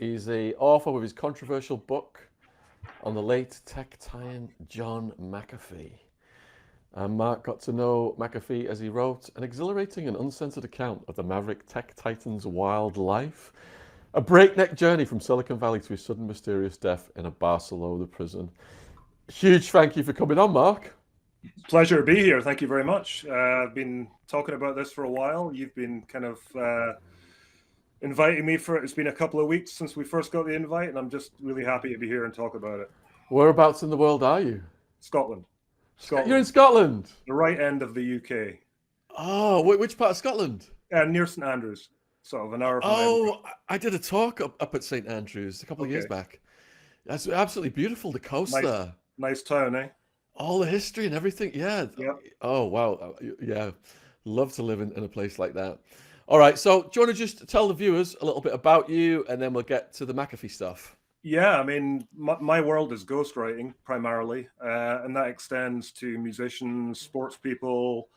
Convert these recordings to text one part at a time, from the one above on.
He's the author of his controversial book on the late tech titan John McAfee. And Mark got to know McAfee as he wrote an exhilarating and uncensored account of the maverick tech titan's wild life, a breakneck journey from Silicon Valley to his sudden mysterious death in a Barcelona prison. Huge thank you for coming on, Mark. Pleasure to be here. Thank you very much. I've been talking about this for a while. You've been kind of inviting me for it. It's been a couple of weeks since we first got the invite, and I'm just really happy to be here and talk about it. Whereabouts in the world are you? Scotland. You're in Scotland? The right end of the UK. Oh, which part of Scotland? Near St Andrews, sort of an hour from Edinburgh. I did a talk up at St Andrews a couple of years back. That's absolutely beautiful, the coast there. Nice town, eh? All the history and everything, yeah. Yep. Oh, wow. Yeah, love to live in a place like that. All right, so do you want to just tell the viewers a little bit about you, and then we'll get to the McAfee stuff? Yeah, I mean, my world is ghostwriting primarily, and that extends to musicians, sports people,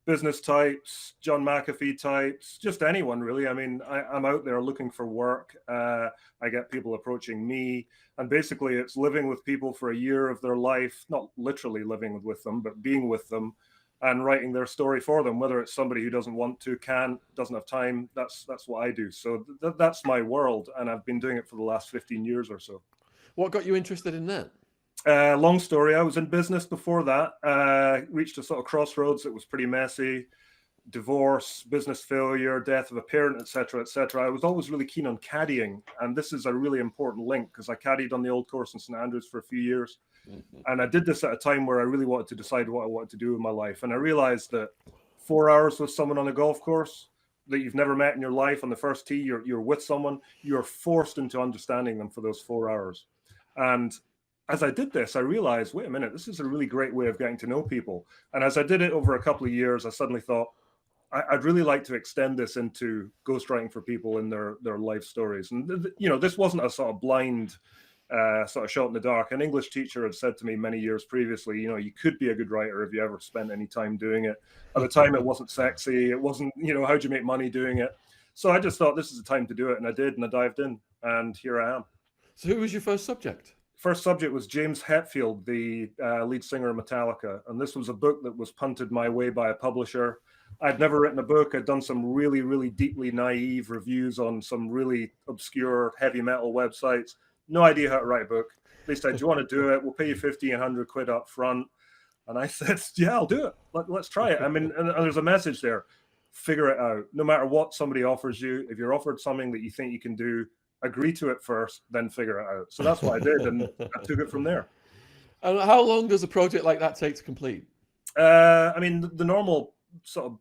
business types, John McAfee types, just anyone really. I mean, I'm out there looking for work. I get people approaching me, and basically it's living with people for a year of their life, not literally living with them, but being with them and writing their story for them, whether it's somebody who doesn't want to, can't, doesn't have time. That's what I do. So that's my world, and I've been doing it for the last 15 years or so. What got you interested in that? Long story. I was in business before that. Reached a sort of crossroads. It was pretty messy. Divorce, business failure, death of a parent, etc., etc. I was always really keen on caddying, and this is a really important link because I caddied on the old course in St Andrews for a few years, and I did this at a time where I really wanted to decide what I wanted to do with my life, and I realized that 4 hours with someone on a golf course that you've never met in your life on the first tee, you're with someone, you're forced into understanding them for those 4 hours, and as I did this, I realized, wait a minute, this is a really great way of getting to know people. And as I did it over a couple of years, I suddenly thought, I'd really like to extend this into ghostwriting for people in their life stories. And, this wasn't a sort of blind sort of shot in the dark. An English teacher had said to me many years previously, you could be a good writer if you ever spent any time doing it. At the time, it wasn't sexy. It wasn't, how'd you make money doing it? So I just thought this is the time to do it. And I did, and I dived in, and here I am. So who was your first subject? First subject was James Hetfield, the lead singer of Metallica. And this was a book that was punted my way by a publisher. I'd never written a book. I'd done some really, really deeply naive reviews on some really obscure heavy metal websites. No idea how to write a book. They said, do you want to do it? We'll pay you 50 and 100 quid up front. And I said, yeah, I'll do it. Let's try it. I mean, and there's a message there. Figure it out. No matter what somebody offers you, if you're offered something that you think you can do, agree to it first, then figure it out. So that's what I did, and I took it from there. And how long does a project like that take to complete? I mean, the normal sort of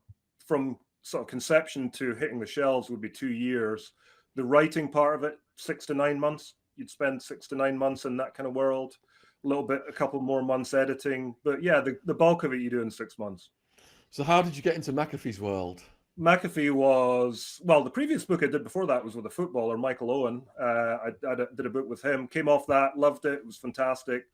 from sort of conception to hitting the shelves would be 2 years. The writing part of it, 6 to 9 months. You'd spend 6 to 9 months in that kind of world. A couple more months editing. But yeah, the bulk of it you do in 6 months. So how did you get into McAfee's world? McAfee was, well, the previous book I did before that was with a footballer, Michael Owen. I did a book with him, came off that, loved it. It was fantastic.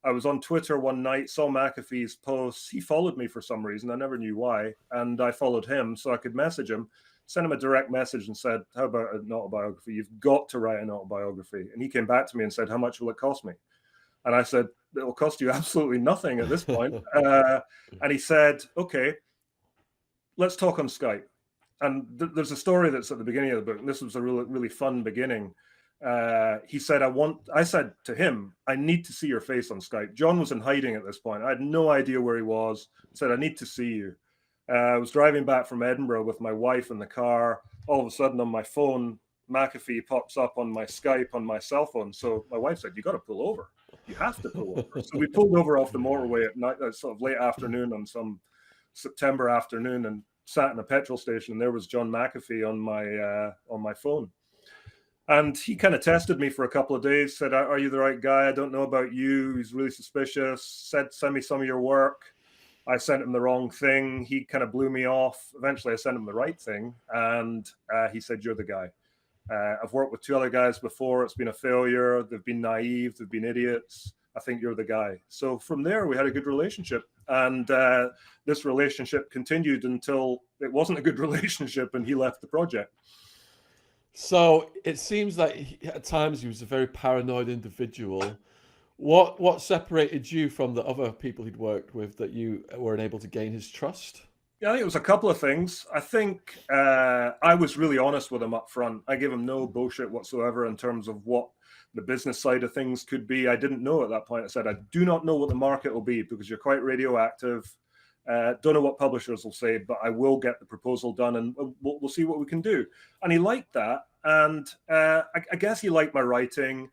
I was on Twitter one night, saw McAfee's posts. He followed me for some reason. I never knew why. And I followed him so I could message him, send him a direct message and said, how about an autobiography? You've got to write an autobiography. And he came back to me and said, how much will it cost me? And I said, it'll cost you absolutely nothing at this point. And he said, okay, let's talk on Skype. And there's a story that's at the beginning of the book, and this was a really, really fun beginning. He said, I said to him, I need to see your face on Skype. John was in hiding at this point. I had no idea where he was. I said, I need to see you. I was driving back from Edinburgh with my wife in the car. All of a sudden on my phone, McAfee pops up on my Skype on my cell phone. So my wife said, you got to pull over. You have to pull over. So we pulled over off the motorway at night, sort of late afternoon on some September afternoon, and sat in a petrol station, and there was John McAfee on my phone. And he kind of tested me for a couple of days, said, are you the right guy? I don't know about you. He's really suspicious. Said, send me some of your work. I sent him the wrong thing. He kind of blew me off. Eventually, I sent him the right thing. And he said, you're the guy. I've worked with 2 other guys before. It's been a failure. They've been naive. They've been idiots. I think you're the guy. So from there, we had a good relationship. And this relationship continued until it wasn't a good relationship and he left the project. So it seems like at times he was a very paranoid individual. What separated you from the other people he'd worked with that you weren't able to gain his trust? Yeah, I think it was a couple of things. I think I was really honest with him up front. I gave him no bullshit whatsoever in terms of what the business side of things could be. I didn't know at that point. I said, I do not know what the market will be because you're quite radioactive. Don't know what publishers will say, but I will get the proposal done and we'll see what we can do. And he liked that. And I guess he liked my writing.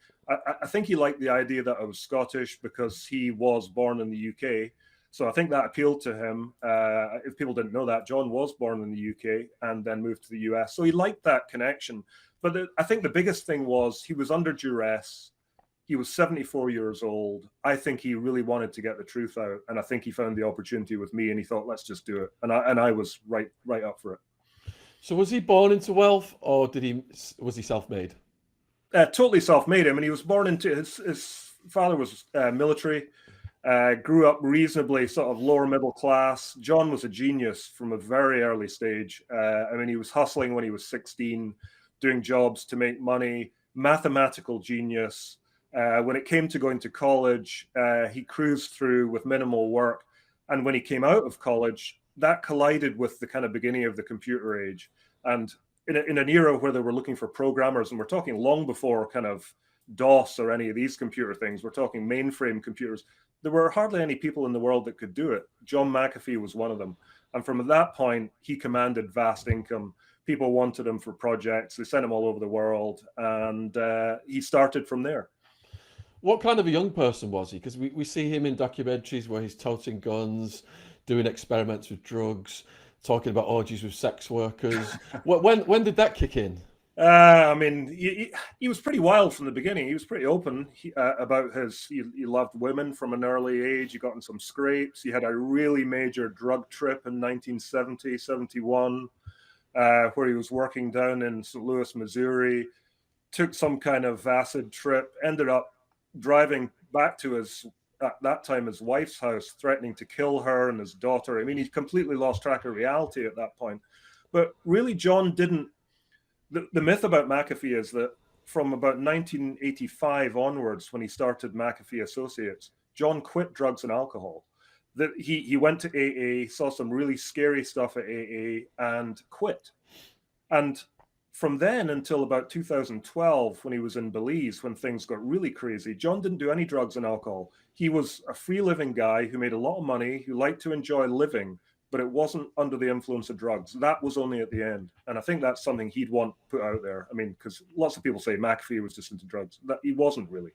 I think he liked the idea that I was Scottish because he was born in the UK. So I think that appealed to him. If people didn't know that, John was born in the UK and then moved to the US. So he liked that connection. But I think the biggest thing was he was under duress. He was 74 years old. I think he really wanted to get the truth out. And I think he found the opportunity with me and he thought, let's just do it. And I was right up for it. So was he born into wealth, or was he self-made? Totally self-made. I mean, he was born into his father was military. Grew up reasonably sort of lower middle class. John was a genius from a very early stage. I mean, he was hustling when he was 16, doing jobs to make money, mathematical genius. When it came to going to college, he cruised through with minimal work. And when he came out of college, that collided with the kind of beginning of the computer age. And in an era where they were looking for programmers, and we're talking long before kind of DOS or any of these computer things, we're talking mainframe computers, there were hardly any people in the world that could do it. John McAfee was one of them. And from that point, he commanded vast income. People wanted him for projects. They sent him all over the world. And he started from there. What kind of a young person was he? Because we see him in documentaries where he's toting guns, doing experiments with drugs, talking about orgies with sex workers. When did that kick in? I mean, he was pretty wild from the beginning. He was pretty open about he loved women from an early age. He got in some scrapes. He had a really major drug trip in 1970, 71, where he was working down in St. Louis, Missouri, took some kind of acid trip, ended up driving back to at that time, his wife's house, threatening to kill her and his daughter. I mean, he completely lost track of reality at that point. But really, John didn't. The myth about McAfee is that from about 1985 onwards, when he started McAfee Associates, John quit drugs and alcohol. That he went to AA, saw some really scary stuff at AA, and quit. And from then until about 2012, when he was in Belize, when things got really crazy, John didn't do any drugs and alcohol. He was a free living guy who made a lot of money, who liked to enjoy living, but it wasn't under the influence of drugs. That was only at the end. And I think that's something he'd want put out there. I mean, because lots of people say McAfee was just into drugs. That he wasn't really.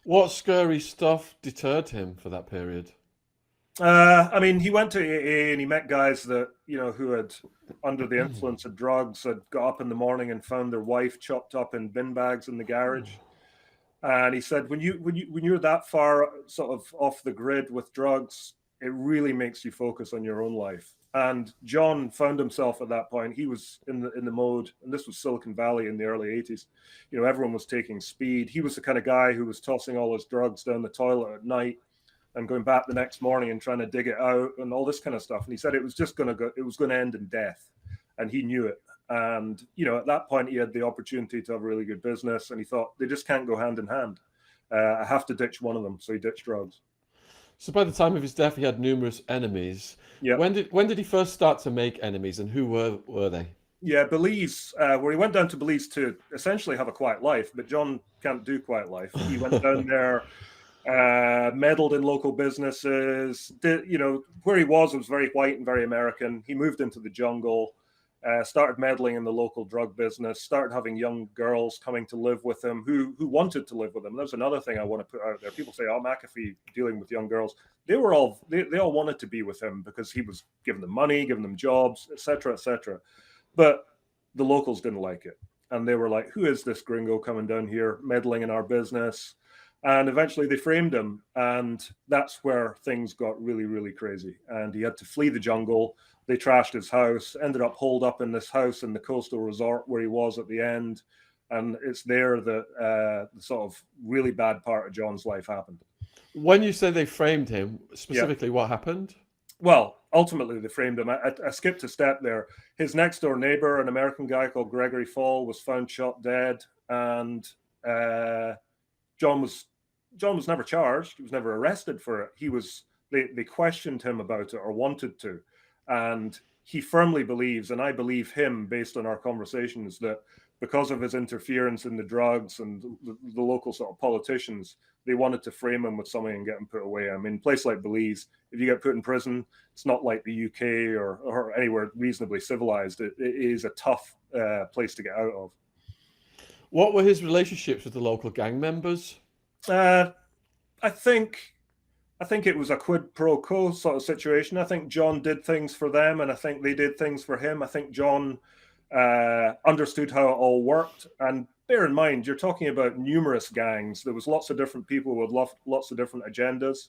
What scary stuff deterred him for that period? I mean, he went to AA and he met guys that, who had, under the influence of drugs, had got up in the morning and found their wife chopped up in bin bags in the garage. And he said, when you're that far sort of off the grid with drugs, it really makes you focus on your own life. And John found himself at that point. He was in the mode, and this was Silicon Valley in the early 80s. Everyone was taking speed. He was the kind of guy who was tossing all his drugs down the toilet at night and going back the next morning and trying to dig it out and all this kind of stuff. And he said it was going to end in death. And he knew it. And, at that point, he had the opportunity to have a really good business. And he thought, they just can't go hand in hand. I have to ditch one of them. So he ditched drugs. So by the time of his death, he had numerous enemies. Yeah. When did he first start to make enemies, and who were they? Yeah, Belize, where he went down to Belize to essentially have a quiet life, but John can't do quiet life. He went down there, meddled in local businesses. Where he was very white and very American. He moved into the jungle. Started meddling in the local drug business, started having young girls coming to live with him who wanted to live with him. There's another thing I want to put out there. People say, oh, McAfee dealing with young girls. They all wanted to be with him because he was giving them money, giving them jobs, etc., etc. But the locals didn't like it. And they were like, who is this gringo coming down here meddling in our business? And eventually they framed him. And that's where things got really, really crazy. And he had to flee the jungle. They trashed his house, ended up holed up in this house in the coastal resort where he was at the end. And it's there that the sort of really bad part of John's life happened. When you say they framed him, specifically, what happened? Well, ultimately they framed him. I skipped a step there. His next door neighbor, an American guy called Gregory Fall, was found shot dead, and John was never charged. He was never arrested for it. They questioned him about it, or wanted to, and he firmly believes, and I believe him based on our conversations, that because of his interference in the drugs and the local sort of politicians, they wanted to frame him with something and get him put away. I mean, a place like Belize, if you get put in prison, it's not like the UK or anywhere reasonably civilized. It is a tough place to get out of. What were his relationships with the local gang members? I think it was a quid pro quo sort of situation. I think John did things for them, and I think they did things for him. I think John understood how it all worked. And bear in mind, you're talking about numerous gangs. There was lots of different people with lots of different agendas.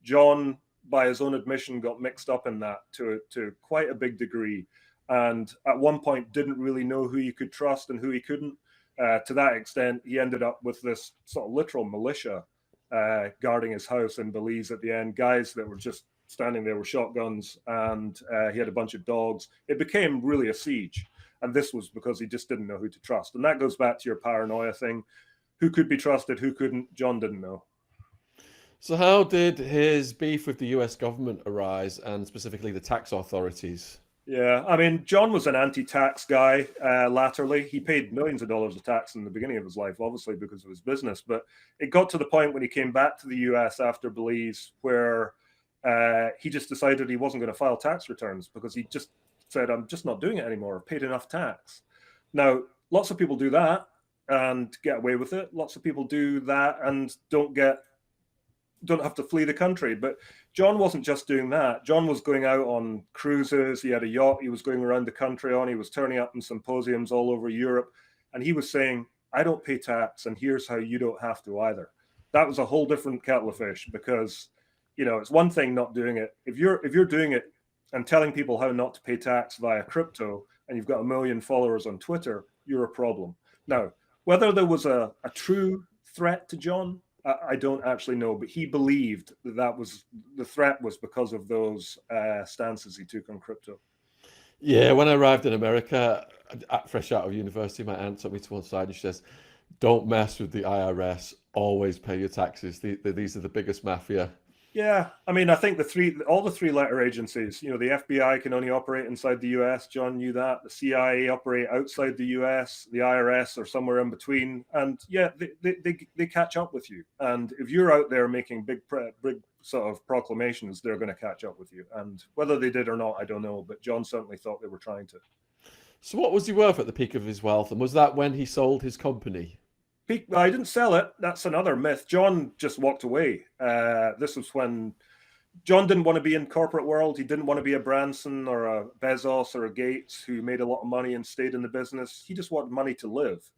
John, by his own admission, got mixed up in that to quite a big degree. And at one point didn't really know who he could trust and who he couldn't. To that extent, he ended up with this sort of literal militia guarding his house in Belize at the end, guys that were just standing there with shotguns, and he had a bunch of dogs. It became really a siege. And this was because he just didn't know who to trust. And that goes back to your paranoia thing. Who could be trusted, who couldn't? John didn't know. So how did his beef with the US government arise, and specifically the tax authorities? Yeah, I mean, John was an anti-tax guy latterly. He paid millions of dollars of tax in the beginning of his life, obviously, because of his business. But it got to the point when he came back to the US after Belize where he just decided he wasn't going to file tax returns because he just said, I'm just not doing it anymore. I've paid enough tax. Now, lots of people do that and get away with it. Lots of people do that and don't have to flee the country. But John wasn't just doing that. John was going out on cruises. He had a yacht he was going around the country on. He was turning up in symposiums all over Europe. And he was saying, I don't pay tax, and here's how you don't have to either. That was a whole different kettle of fish, because, you know, it's one thing not doing it. If you're doing it and telling people how not to pay tax via crypto, and you've got 1 million followers on Twitter, you're a problem. Now, whether there was a true threat to John, I don't actually know, but he believed that was the threat was because of those stances he took on crypto. Yeah, when I arrived in America, fresh out of university, my aunt took me to one side and she says, don't mess with the IRS, always pay your taxes. These are the biggest mafia. Yeah, I mean, I think all the three-letter agencies, you know, the FBI can only operate inside the US. John knew that. The CIA operate outside the US. The IRS are somewhere in between. And yeah, they catch up with you. And if you're out there making big sort of proclamations, they're going to catch up with you. And whether they did or not, I don't know. But John certainly thought they were trying to. So what was he worth at the peak of his wealth? And was that when he sold his company? I didn't sell it. That's another myth. John just walked away. This was when John didn't want to be in corporate world. He didn't want to be a Branson or a Bezos or a Gates who made a lot of money and stayed in the business. He just wanted money to live.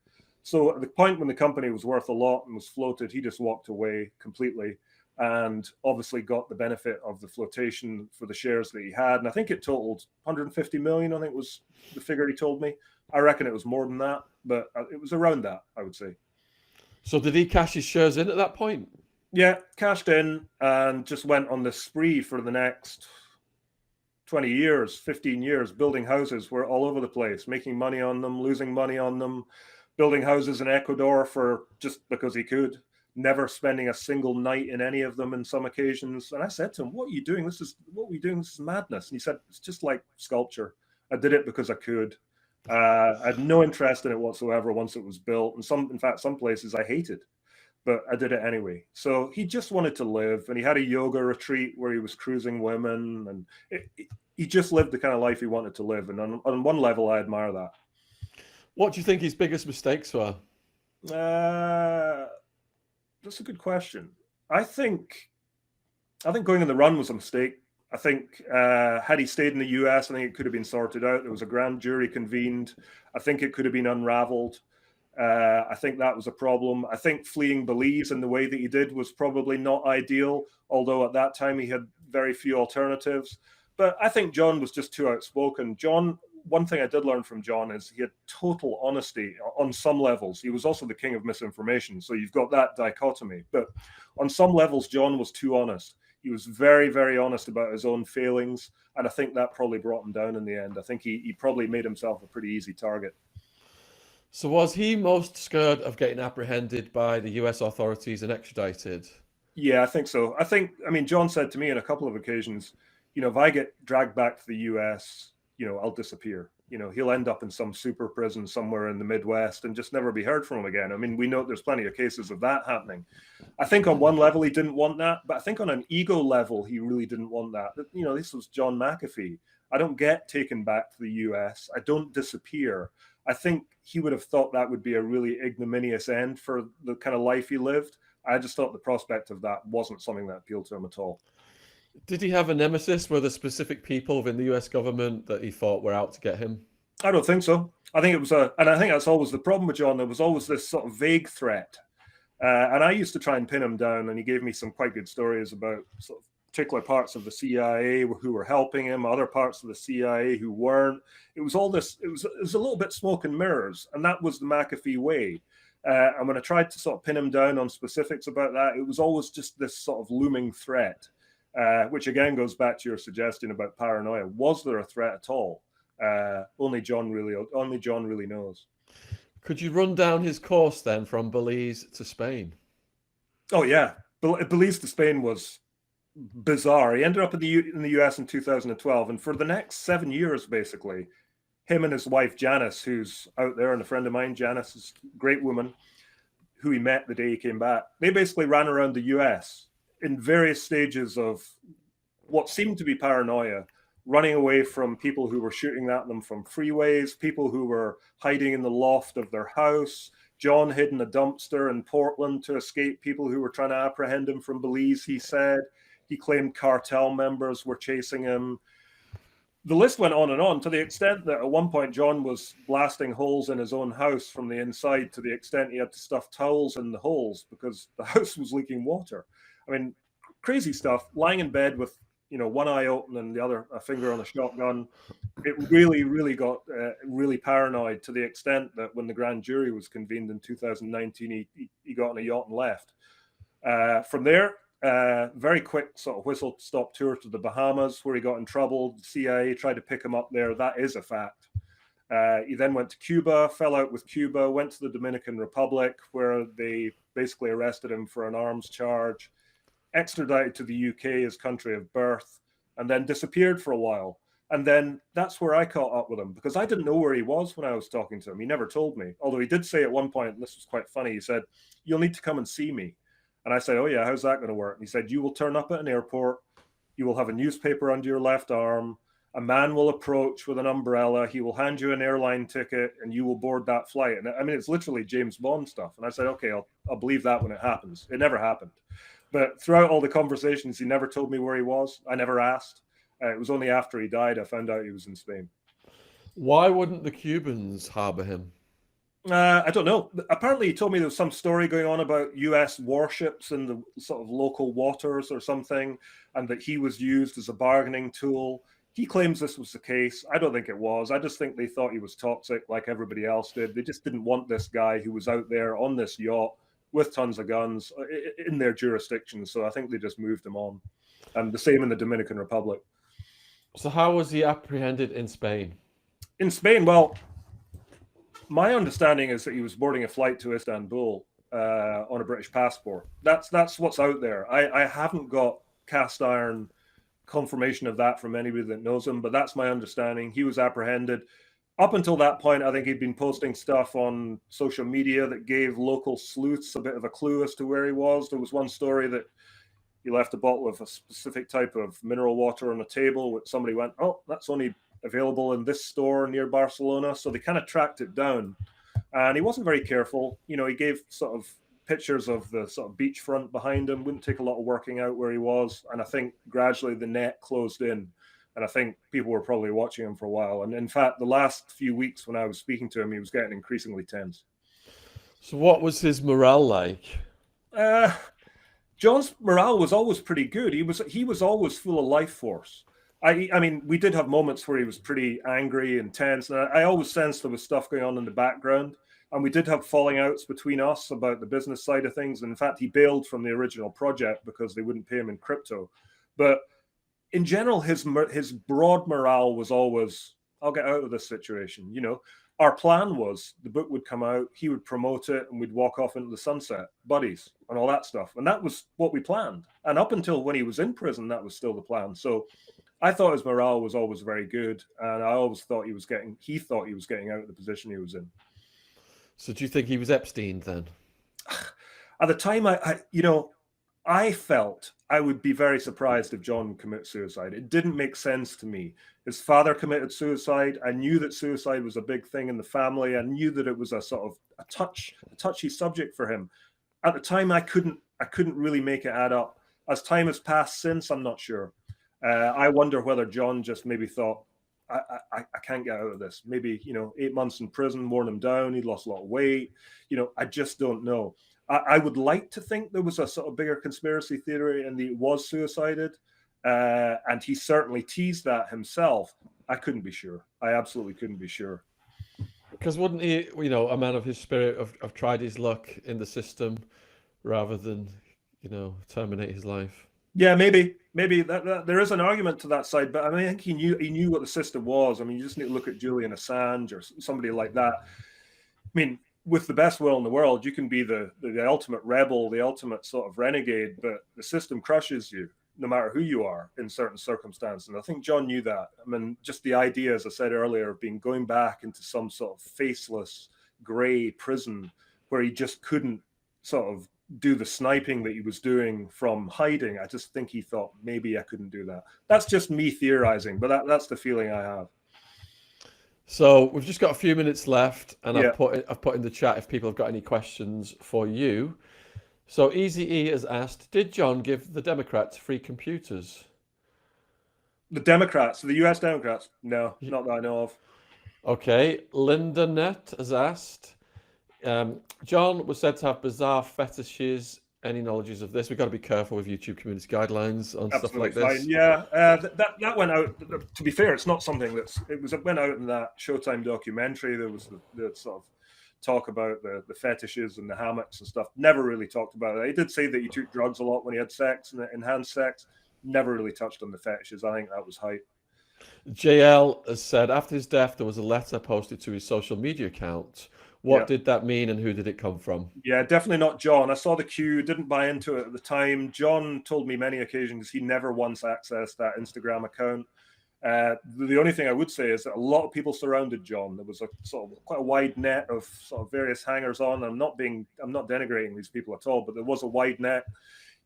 So at the point when the company was worth a lot and was floated, he just walked away completely, and obviously got the benefit of the flotation for the shares that he had. And I think it totaled 150 million. I think was the figure he told me. I reckon it was more than that, but it was around that, I would say. So did he cash his shares in at that point? Yeah, cashed in and just went on the spree for the next 20 years, 15 years, building houses. We're all over the place, making money on them, losing money on them, building houses in Ecuador for just because he could, never spending a single night in any of them in some occasions. And I said to him, what are you doing? This is madness. And he said, it's just like sculpture. I did it because I could. I had no interest in it whatsoever once it was built. And in fact, some places I hated, but I did it anyway. So he just wanted to live, and he had a yoga retreat where he was cruising women, and he just lived the kind of life he wanted to live. And on one level, I admire that. What do you think his biggest mistakes were? That's a good question. I think going on the run was a mistake. I think had he stayed in the US, I think it could have been sorted out. There was a grand jury convened. I think it could have been unraveled. I think that was a problem. I think fleeing Belize in the way that he did was probably not ideal, although at that time he had very few alternatives. But I think John was just too outspoken. One thing I did learn from John is he had total honesty on some levels. He was also the king of misinformation. So you've got that dichotomy. But on some levels, John was too honest. He was very, very honest about his own failings, and I think that probably brought him down in the end. I think he probably made himself a pretty easy target. So was he most scared of getting apprehended by the US authorities and extradited? Yeah, I think so. I mean, John said to me on a couple of occasions, if I get dragged back to the US, I'll disappear. He'll end up in some super prison somewhere in the Midwest and just never be heard from him again. I mean, we know there's plenty of cases of that happening. I think on one level he didn't want that, but I think on an ego level he really didn't want that. This was John McAfee. I don't get taken back to the US. I don't disappear. I think he would have thought that would be a really ignominious end for the kind of life he lived. I just thought the prospect of that wasn't something that appealed to him at all. Did he have a nemesis? Were there specific people within the US government that he thought were out to get him? I don't think so. I think it was and I think that's always the problem with John. There was always this sort of vague threat. And I used to try and pin him down, and he gave me some quite good stories about sort of particular parts of the CIA who were helping him, other parts of the CIA who weren't. It was all this, it was a little bit smoke and mirrors, and that was the McAfee way. And when I tried to sort of pin him down on specifics about that, it was always just this sort of looming threat, which again goes back to your suggestion about paranoia. Was there a threat at all? Only John really knows. Could you run down his course then from Belize to Spain? Oh yeah, Belize to Spain was bizarre. He ended up in the US in 2012, and for the next 7 years, basically, him and his wife Janice, who's out there and a friend of mine, Janice is a great woman, who he met the day he came back. They basically ran around the US in various stages of what seemed to be paranoia, running away from people who were shooting at them from freeways, people who were hiding in the loft of their house. John hid in a dumpster in Portland to escape people who were trying to apprehend him from Belize, he said. He claimed cartel members were chasing him. The list went on to the extent that at one point John was blasting holes in his own house from the inside, to the extent he had to stuff towels in the holes because the house was leaking water. I mean, crazy stuff. Lying in bed with one eye open and the other a finger on a shotgun. It really got really paranoid, to the extent that when the grand jury was convened in 2019, he got on a yacht and left. From there, very quick sort of whistle-stop tour to the Bahamas, where he got in trouble. The CIA tried to pick him up there. That is a fact. He then went to Cuba, fell out with Cuba, went to the Dominican Republic, where they basically arrested him for an arms charge, extradited to the UK, his country of birth, and then disappeared for a while. And then that's where I caught up with him, because I didn't know where he was when I was talking to him. He never told me, although he did say at one point, and this was quite funny, he said, "You'll need to come and see me." And I said, "Oh yeah, how's that going to work?" And he said, "You will turn up at an airport, you will have a newspaper under your left arm, a man will approach with an umbrella, he will hand you an airline ticket, and you will board that flight." And I mean, it's literally James Bond stuff. And I said, "Okay, I'll believe that when it happens." It never happened. But throughout all the conversations, he never told me where he was. I never asked. It was only after he died I found out he was in Spain. Why wouldn't the Cubans harbor him? I don't know. Apparently, he told me there was some story going on about US warships in the sort of local waters or something, and that he was used as a bargaining tool. He claims this was the case. I don't think it was. I just think they thought he was toxic like everybody else did. They just didn't want this guy who was out there on this yacht with tons of guns in their jurisdiction. So I think they just moved him on. And the same in the Dominican Republic. So how was he apprehended in Spain? In Spain, well, my understanding is that he was boarding a flight to Istanbul on a British passport. That's what's out there. I haven't got cast iron confirmation of that from anybody that knows him, but that's my understanding. He was apprehended. Up until that point, I think he'd been posting stuff on social media that gave local sleuths a bit of a clue as to where he was. There was one story that he left a bottle of a specific type of mineral water on a table, which somebody went, "Oh, that's only available in this store near Barcelona." So they kind of tracked it down. And he wasn't very careful. He gave sort of pictures of the sort of beachfront behind him. Wouldn't take a lot of working out where he was. And I think gradually the net closed in. And I think people were probably watching him for a while. And in fact, the last few weeks when I was speaking to him, he was getting increasingly tense. So what was his morale like? John's morale was always pretty good. He was always full of life force. I mean, we did have moments where he was pretty angry and tense. And I always sensed there was stuff going on in the background. And we did have falling outs between us about the business side of things. And in fact, he bailed from the original project because they wouldn't pay him in crypto. But in general, his broad morale was always, I'll get out of this situation. You know, our plan was the book would come out, he would promote it, and we'd walk off into the sunset, buddies, and all that stuff. And that was what we planned. And up until when he was in prison, that was still the plan. So I thought his morale was always very good, and I always thought he thought he was getting out of the position he was in. So do you think he was Epstein then? At the time, I felt I would be very surprised if John commits suicide. It didn't make sense to me. His father committed suicide. I knew that suicide was a big thing in the family. I knew that it was a sort of a touchy subject for him. At the time, I couldn't really make it add up. As time has passed since, I'm not sure. I wonder whether John just maybe thought, I can't get out of this. Maybe, 8 months in prison worn him down. He lost a lot of weight. I just don't know. I would like to think there was a sort of bigger conspiracy theory and he was suicided. And he certainly teased that himself. I couldn't be sure. I absolutely couldn't be sure. Because wouldn't he, a man of his spirit, have tried his luck in the system rather than, terminate his life? Yeah, maybe that there is an argument to that side, but I mean, I think he knew what the system was. I mean, you just need to look at Julian Assange or somebody like that. I mean, with the best will in the world, you can be the ultimate rebel, the ultimate sort of renegade, but the system crushes you no matter who you are in certain circumstances. And I think John knew that. I mean, just the idea, as I said earlier, of going back into some sort of faceless gray prison where he just couldn't sort of do the sniping that he was doing from hiding. I just think he thought maybe I couldn't do that. That's just me theorizing, but that's the feeling I have. So we've just got a few minutes left, and I've put in the chat if people have got any questions for you. So Easy E has asked, did John give the Democrats free computers? The Democrats, the US Democrats? No, not that I know of. Okay. Linda Net has asked, John was said to have bizarre fetishes. Any knowledges of this? We've got to be careful with YouTube community guidelines on Absolutely stuff like fine. this. Yeah, that went out. To be fair, it's not something it went out in that Showtime documentary. There was the sort of talk about the fetishes and the hammocks and stuff. Never really talked about it. He did say that he took drugs a lot when he had sex and enhanced sex. Never really touched on the fetishes. I think that was hype. JL has said after his death, there was a letter posted to his social media account. What did that mean and who did it come from? Yeah, definitely not John. I saw the queue, didn't buy into it at the time. John told me many occasions he never once accessed that Instagram account. The only thing I would say is that a lot of people surrounded John. There was a sort of quite a wide net of sort of various hangers on. I'm not denigrating these people at all, but there was a wide net.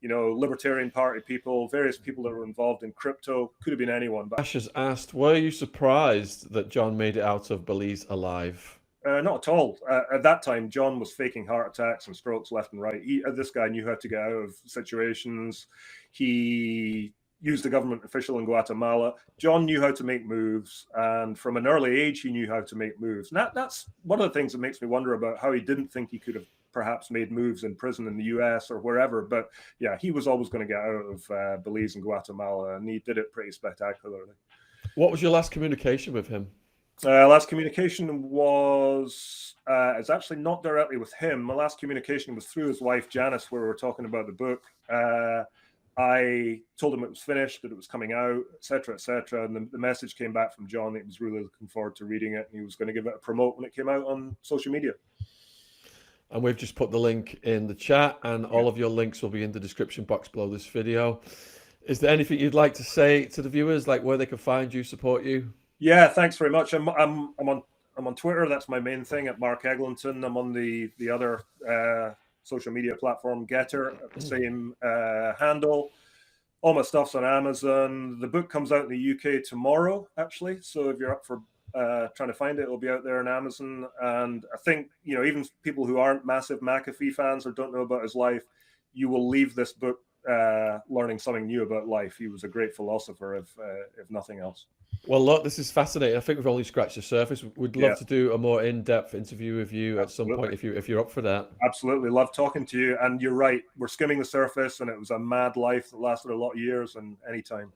Libertarian Party people, various people that were involved in crypto. Could have been anyone. But Ash has asked, were you surprised that John made it out of Belize alive? Not at all. At that time, John was faking heart attacks and strokes left and right. This guy knew how to get out of situations. He used a government official in Guatemala. John knew how to make moves, and from an early age, he knew how to make moves. And that's one of the things that makes me wonder about how he didn't think he could have perhaps made moves in prison in the US or wherever. But yeah, he was always going to get out of Belize and Guatemala, and he did it pretty spectacularly. What was your last communication with him? Last communication was, it's actually not directly with him. My last communication was through his wife, Janice, where we were talking about the book. I told him it was finished, that it was coming out, etc., etc. And the message came back from John that he was really looking forward to reading it. And he was going to give it a promote when it came out on social media. And we've just put the link in the chat, and all of your links will be in the description box below this video. Is there anything you'd like to say to the viewers, like where they can find you, support you? Yeah, thanks very much. I'm on Twitter. That's my main thing at Mark Eglinton. I'm on the other social media platform, Getter, at the same handle. All my stuff's on Amazon. The book comes out in the UK tomorrow, actually. So if you're up for trying to find it, it'll be out there on Amazon. And I think, even people who aren't massive McAfee fans or don't know about his life, you will leave this book learning something new about life. He was a great philosopher, if nothing else. Well, look, this is fascinating. I think we've only scratched the surface. We'd love to do a more in-depth interview with you at some point if you're up for that. Absolutely. Love talking to you. And you're right. We're skimming the surface, and it was a mad life that lasted a lot of years, and anytime.